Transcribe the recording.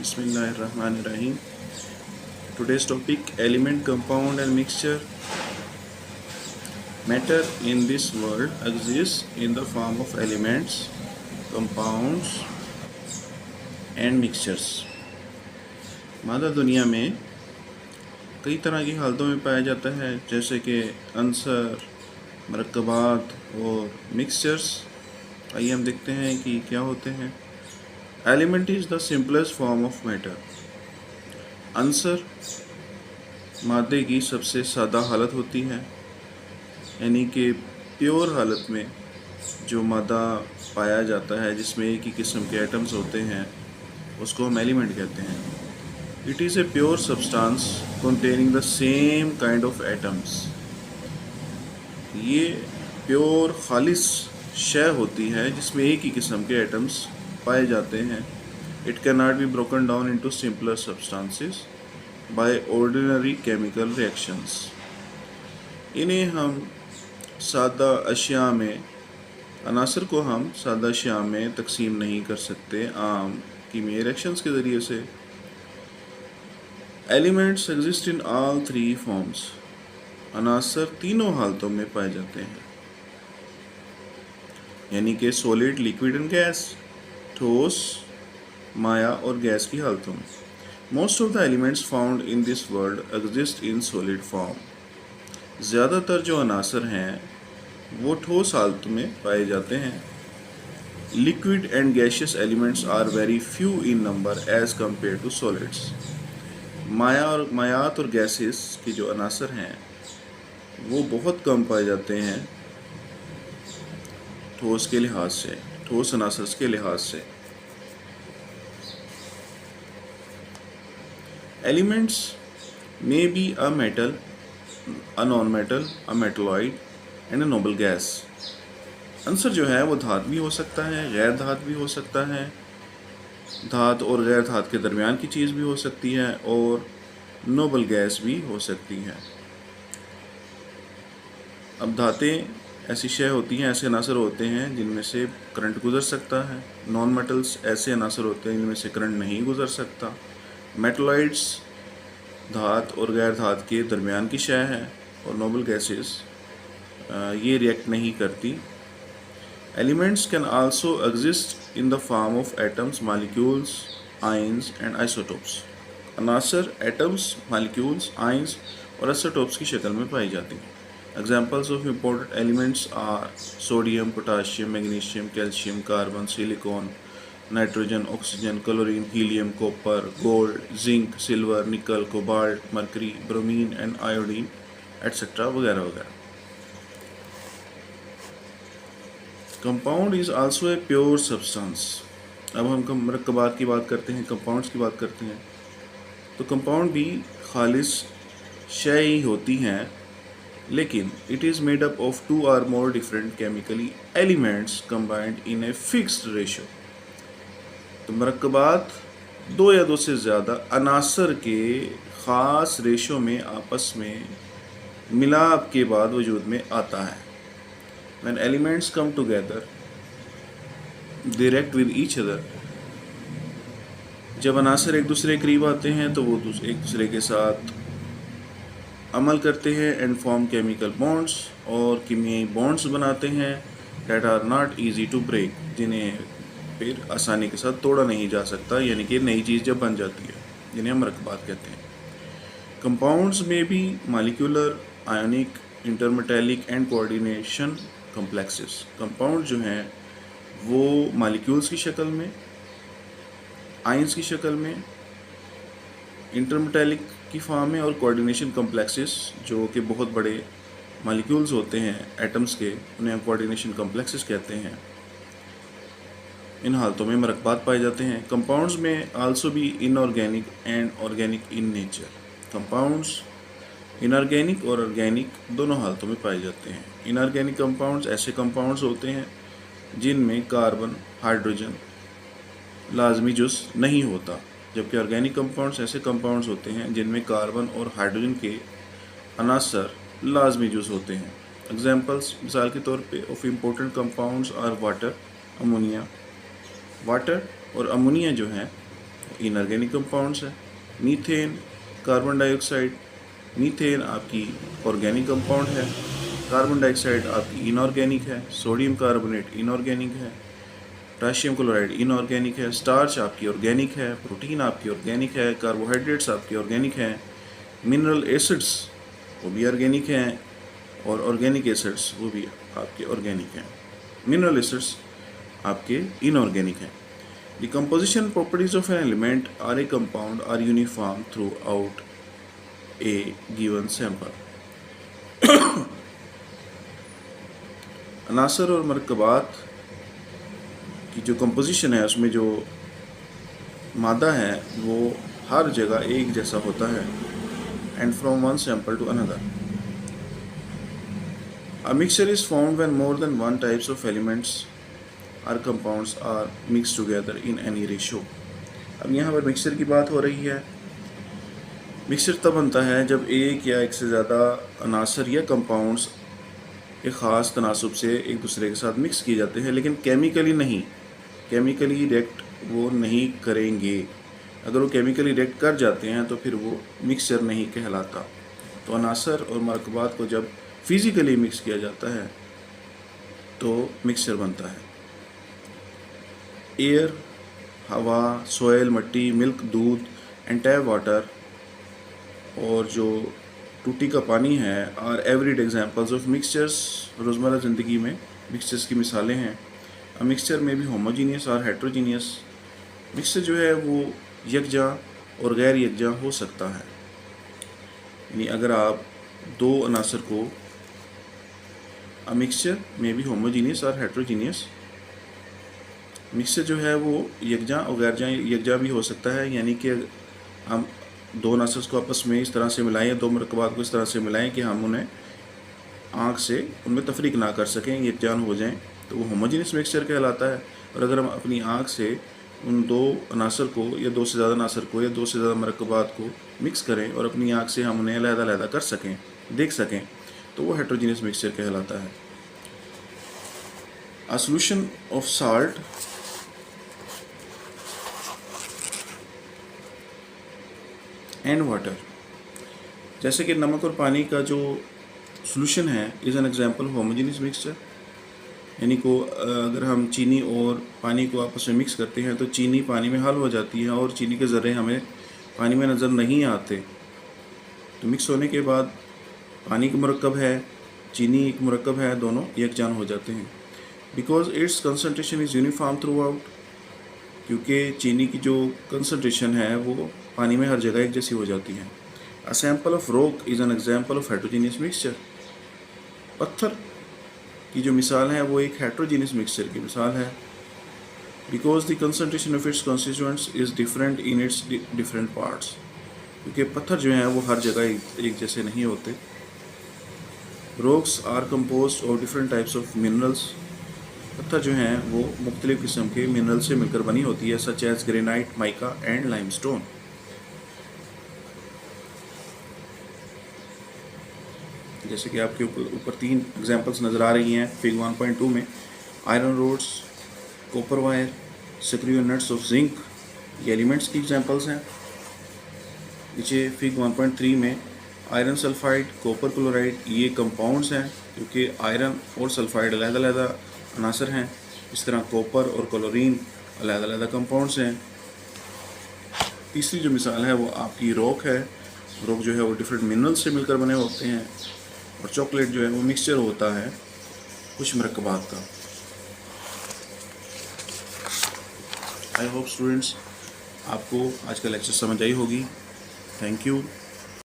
Bismillahirrahmanirrahim. Today's topic element, compound, and mixture. Matter in this world exists in the form of elements, compounds, and mixtures. मादा दुनिया में कई तरह की हालतों में पाया जाता है, जैसे कि अंसर, मरकबात और मिक्सचर्स। आइए हम देखते हैं कि क्या होते हैं। Element is the simplest form of matter. अंसर मादे की सबसे सादा हालत होती है, यानी कि प्योर हालत में जो मादा पाया जाता है जिसमें एक ही किस्म के एटम्स होते हैं उसको हम एलिमेंट कहते हैं। It is a pure substance containing the same kind of atoms. ये प्योर खालिस शय होती है जिसमें एक ही किस्म के एटम्स पाए जाते हैं। It can not be broken down into simpler substances by ordinary chemical reactions. इन्हें हम सादा अशिया में, अनासर को हम सादा अशिया में तकसीम नहीं कर सकते आम कीमियाई रिएक्शंस के ज़रिए से। Elements exist in all three forms. अनासर तीनों हालतों में पाए जाते हैं, यानी कि सॉलिड, लिक्विड एंड गैस, ठोस, माया और गैस की हालतों में। Most of the elements found in this world exist in solid form. ज़्यादातर जो अनासर हैं वो ठोस हालत में पाए जाते हैं। Liquid and gaseous elements are very few in number as compared to solids. मायात और गैसेस के जो अनासर हैं वो बहुत कम पाए जाते हैं ठोस के लिहाज से, ठोस अनासर के लिहाज से। Elements may be a metal, a non metal, a metalloid and a noble gas. Answer जो है वो धात भी हो सकता है, गैर धात भी हो सकता है, धात और गैर धात के दरमियान की चीज़ भी हो सकती है, और नोबल गैस भी हो सकती है। अब धातें ऐसी शय होती हैं, ऐसे अनासर होते हैं जिनमें से करंट गुजर सकता है। नॉन मेटल्स ऐसे अनासर होते हैं जिनमें से करंट नहीं गुजर सकता। मेटलॉइड्स धात और गैर धात के दरमियान की शय है, और नोबल गैसेस ये रिएक्ट नहीं करती। Elements can also exist in the form of atoms, molecules, ions and isotopes. अनासर एटम्स, मॉलिक्यूल्स, आयंस और आइसोटोप्स की शक्ल में पाई जाती हैं। Examples of important elements are sodium, potassium, magnesium, calcium, carbon, silicon, nitrogen, oxygen, chlorine, helium, copper, gold, zinc, silver, nickel, cobalt, mercury, bromine and iodine etcetera वगैरह वगैरह। Compound is also a pure substance. अब हम मरकबात की बात करते हैं, compounds की बात करते हैं, तो कंपाउंड भी खालिस शय ही होती हैं, लेकिन it is made up of two or more different chemically elements combined in a fixed ratio. तो मरकबात दो या दो से ज़्यादा अनासर के ख़ास रेशो में आपस में मिलाप के बाद वजूद में आता है। When elements come together, they react with each other. जब अनासर एक दूसरे के करीब आते हैं तो वो एक दूसरे के साथ अमल करते हैं एंड फॉर्म केमिकल बॉन्ड्स, और कीमियाई बॉन्ड्स बनाते हैं that are not easy to break, जिन्हें फिर आसानी के साथ तोड़ा नहीं जा सकता, यानी कि नई चीज़ जब बन जाती है, जिन्हें हम मरकबात कहते हैं। कंपाउंड्स में भी molecular, ionic, intermetallic and coordination complexes. Compound जो हैं वो मॉलिक्यूल्स की शक्ल में, आयंस की शक्ल में, इंटरमेटैलिक की फॉर्म में, और कोऑर्डिनेशन कम्प्लेक्सेस जो कि बहुत बड़े मॉलिक्यूल्स होते हैं एटम्स के, उन्हें हम कोऑर्डिनेशन कम्प्लेक्सेस कहते हैं। इन हालतों में मरकबात पाए जाते हैं। कंपाउंड्स में आल्सो भी inorganic and organic in nature. Compounds inorganic और ऑर्गेनिक दोनों हालतों में पाए जाते हैं। इनऑर्गेनिक कंपाउंड्स ऐसे कंपाउंड्स होते हैं जिनमें कार्बन, हाइड्रोजन लाजमी जुज़ नहीं होता, जबकि ऑर्गेनिक कंपाउंड्स ऐसे कंपाउंड्स होते हैं जिनमें कार्बन और हाइड्रोजन के अनासर लाजमी जुज़ होते हैं। एग्जाम्पल्स मिसाल के तौर पे of important compounds are water, ammonia. Water और अमोनिया जो हैं इनऑर्गेनिक कंपाउंड्स है। मीथेन, कार्बन डाइऑक्साइड, मीथेन आपकी ऑर्गेनिक कंपाउंड है, कार्बन डाइऑक्साइड आपकी इनऑर्गेनिक है, सोडियम कार्बोनेट इनऑर्गेनिक है, पोटाशियम क्लोराइड इनऑर्गेनिक है, स्टार्च आपकी ऑर्गेनिक है, प्रोटीन आपकी ऑर्गेनिक है, कार्बोहाइड्रेट्स आपकी ऑर्गेनिक हैं, मिनरल एसिड्स वो भी ऑर्गेनिक हैं, और ऑर्गेनिक एसिड्स वो भी आपके ऑर्गेनिक हैं। मिनरल एसिड्स आपके इनऑर्गेनिक हैं। The composition properties of an element or a compound are uniform throughout a given sample. अनासर और मरकबात की जो कंपोजिशन है उसमें जो मादा है वो हर जगह एक जैसा होता है, and from one sample to another. A mixture is formed when more than one types of elements or compounds are mixed together in any ratio. अब यहाँ पर मिक्सचर की बात हो रही है। मिक्सचर तब बनता है जब एक या एक से ज़्यादा अनासर या कंपाउंड्स एक ख़ास तनासब से एक दूसरे के साथ मिक्स किए जाते हैं, लेकिन केमिकली नहीं, केमिकली रिएक्ट वो नहीं करेंगे। अगर वो केमिकली रिएक्ट कर जाते हैं तो फिर वो मिक्सचर नहीं कहलाता। तो अनासर और मरकबात को जब फिज़िकली मिक्स किया जाता है तो मिक्सचर बनता है। एयर, हवा, सॉयल, मिट्टी, मिल्क, दूध एंड टैप वाटर और जो टूटी का पानी है are everyday examples of mixtures. रोज़मर्रा ज़िंदगी में मिक्सचर्स की मिसालें हैं। अब मिक्सचर में भी होमोजीनियस और हेट्रोजीनियस। मिक्सचर जो है वो यकजा और गैर यकजा हो सकता है, यानी अगर आप दो अनासर को, अ मिक्सचर में भी होमोजीनियस और हेट्रोजीनियस। मिक्सचर जो है वो यकजा और गैर यकजा भी हो सकता है, यानी कि हम दो अनासर को आपस में इस तरह से मिलाएं, दो मरकबात को इस तरह से मिलाएं कि हम उन्हें आँख से उनमें तफरीक ना कर सकें, यकजान हो जाएं, तो वो होमोजीनियस मिक्सचर कहलाता है। और अगर हम अपनी आँख से उन दो अनासर को या दो से ज़्यादा अनासर को या दो से ज़्यादा मरकबात को मिक्स करें और अपनी आँख से हम उन्हें अलग-अलग कर सकें, देख सकें, तो वो हेट्रोजीनियस मिक्सचर कहलाता है। A solution of salt and water, जैसे कि नमक और पानी का जो सॉल्यूशन है is an example of homogeneous mixture. यानी को अगर हम चीनी और पानी को आपस में मिक्स करते हैं तो चीनी पानी में हल हो जाती है और चीनी के ज़र्रे हमें पानी में नज़र नहीं आते। तो मिक्स होने के बाद पानी का मुरक्कब है, चीनी एक मुरक्कब है, दोनों यकजान हो जाते हैं। Because it's concentration is uniform through out, क्योंकि चीनी की जो कंसनट्रेशन है वो पानी में हर जगह एक जैसी हो जाती है। A sample of rock is an example of heterogeneous mixture. पत्थर की जो मिसाल है वो एक हेट्रोजीनियस मिक्सचर की मिसाल है। Because the concentration of its constituents is different in its different parts, क्योंकि पत्थर जो हैं वो हर जगह एक जैसे नहीं होते। Rocks are compose of different types of minerals. पत्थर जो हैं वो मुख्तलिफ़ किस्म के मिनरल से मिलकर बनी होती है, such as granite, mica and limestone. जैसे कि आपके ऊपर तीन एग्जांपल्स नज़र आ रही हैं फिग 1.2 में। Iron rods, copper wire, screw nuts of zinc, ये एलिमेंट्स की एग्जांपल्स हैं। नीचे फिग 1.3 में आयरन सल्फाइड, कॉपर क्लोराइड, ये कंपाउंड्स हैं, क्योंकि आयरन और सल्फाइड अलग-अलग अनासर हैं। इस तरह कॉपर और क्लोरीन अलग-अलग कंपाउंड्स हैं। तीसरी जो मिसाल है वो आपकी रॉक है। रॉक जो है वो डिफरेंट मिनरल्स से मिलकर बने होते हैं, और चॉकलेट जो है वो मिक्सचर होता है कुछ मरकबात का। आई होप स्टूडेंट्स आपको आज का लेक्चर समझ आई होगी। Thank you.